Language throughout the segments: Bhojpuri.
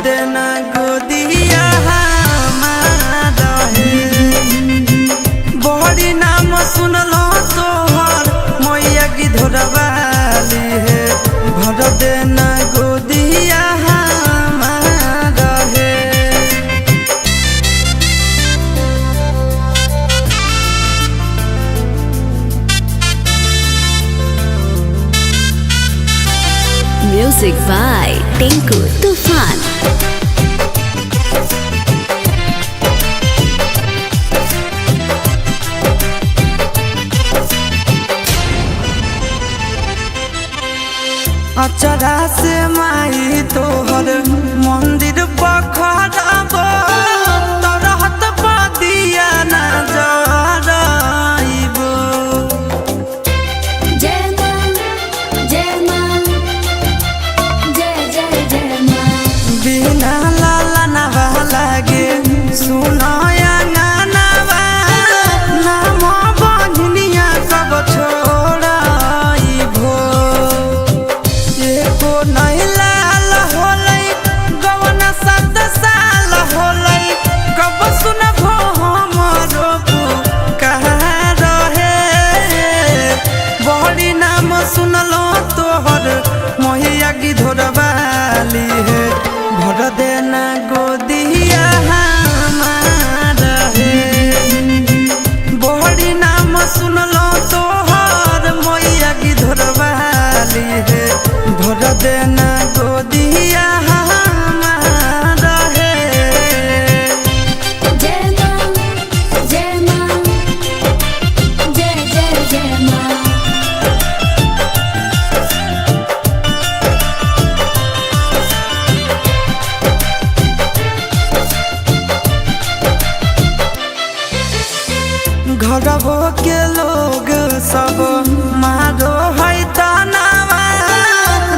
देना गोदिया हमारा है बड़ी नाम सुनलो तोहर मैया की धोरवाली है भर देना गोदिया हमारा है। Music by Tinku Tufan। अचरा से माई तोहर मंदिर पखरब तरहत पदिया न जराइब जय मां जय मां जय जय जय मां। बिना लाला नवा लागे सुनाया नानवा नाम बंधनिया सब छोड़ाइबो एको नहीं लाल होलै गवन 7 साल होलै कब सुनबो हमरो कहाँ रहे बड़ी नाम सुनलो तोहर मैया की धोरवाली है भर देना गोदिया हमारा है बड़ी नाम सुनलो तोहर मैया की धोरवाली है भर देना गोदिया हमारा है। जय मां जय मां जय जय जय मां। घरबो के लोग सब मारो है तनावा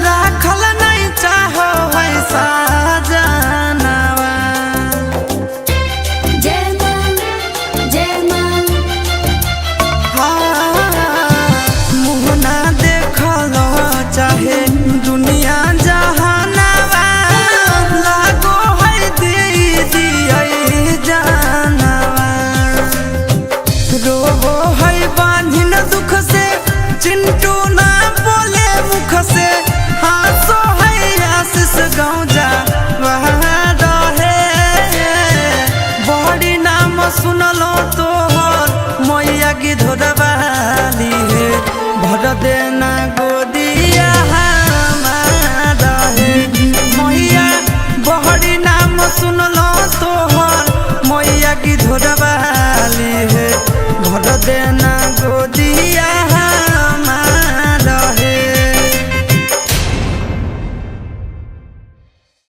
राखल नहीं चाहो है साजनावा जय मां जय मां। मुँह ना देखल चाहे दुनिया जहानावा लागो है दीदी जानवा रोबो है बांधिन दुख से चिंटू ना बोले मुख से हासो है आशीष गाँव जा वहाँ रहे बड़ी नाम सुनलो तोहर मैया की धोरवाली है भर देना गोदिया हमारा है मैया बड़ी नाम सुनलो तोहर मैया की धोरवाली